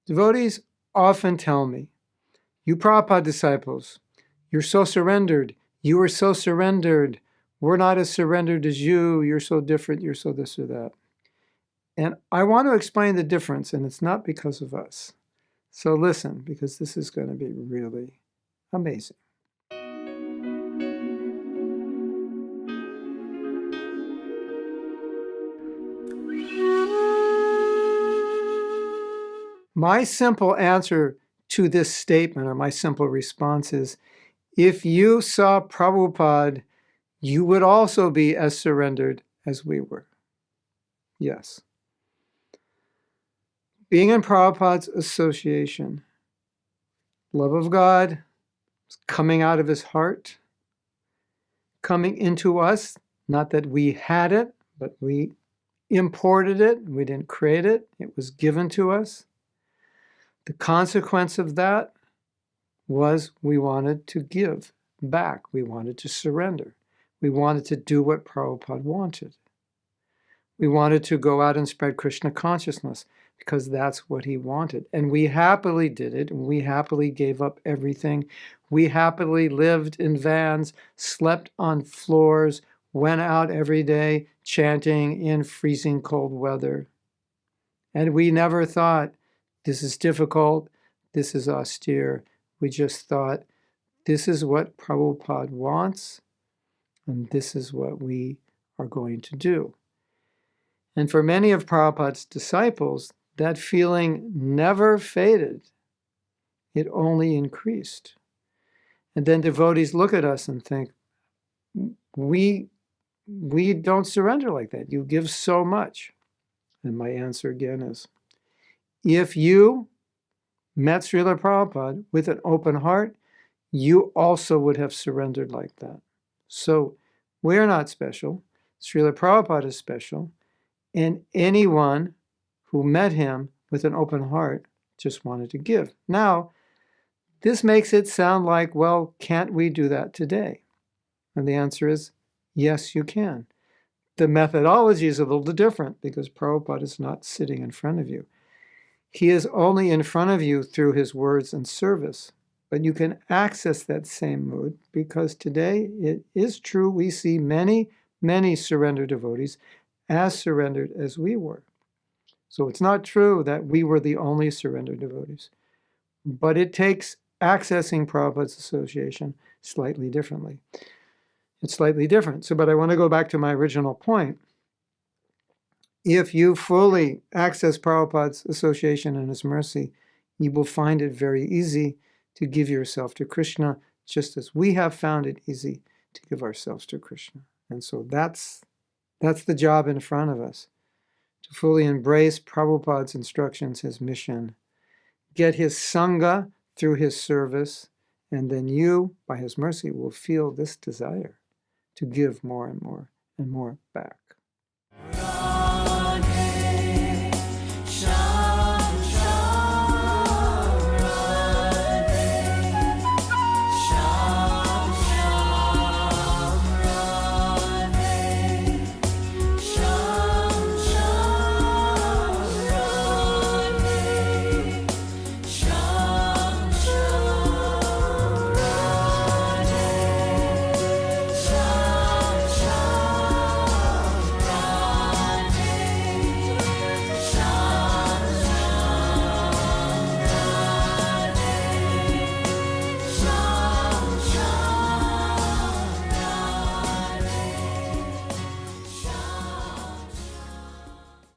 Devotees often tell me, you Prabhupada disciples, you're so surrendered. You were so surrendered. We're not as surrendered as you. You're so different. You're so this or that. And I want to explain the difference, and it's not because of us. So listen, because this is going to be really amazing. My simple answer to this statement, or my simple response is, if you saw Prabhupada, you would also be as surrendered as we were. Yes. Being in Prabhupada's association, love of God is coming out of his heart, coming into us, not that we had it, but we imported it. We didn't create it. It was given to us. The consequence of that was we wanted to give back. We wanted to surrender. We wanted to do what Prabhupada wanted. We wanted to go out and spread Krishna consciousness because that's what he wanted. And we happily did it. And we happily gave up everything. We happily lived in vans, slept on floors, went out every day chanting in freezing cold weather. And we never thought, this is difficult, this is austere. We just thought, this is what Prabhupada wants, and this is what we are going to do. And for many of Prabhupada's disciples, that feeling never faded. It only increased. And then devotees look at us and think, we don't surrender like that. You give so much. And my answer again is, if you met Srila Prabhupada with an open heart, you also would have surrendered like that. So we're not special. Srila Prabhupada is special. And anyone who met him with an open heart just wanted to give. Now, this makes it sound like, well, can't we do that today? And the answer is, yes, you can. The methodology is a little different because Prabhupada is not sitting in front of you. He is only in front of you through his words and service. But you can access that same mood because today it is true we see many, many surrendered devotees as surrendered as we were. So it's not true that we were the only surrendered devotees. But it takes accessing Prabhupada's association slightly differently. It's slightly different. So, but I want to go back to my original point. If you fully access Prabhupada's association and his mercy, you will find it very easy to give yourself to Krishna, just as we have found it easy to give ourselves to Krishna. And so that's the job in front of us, to fully embrace Prabhupada's instructions, his mission, get his sangha through his service, and then you, by his mercy, will feel this desire to give more and more and more back.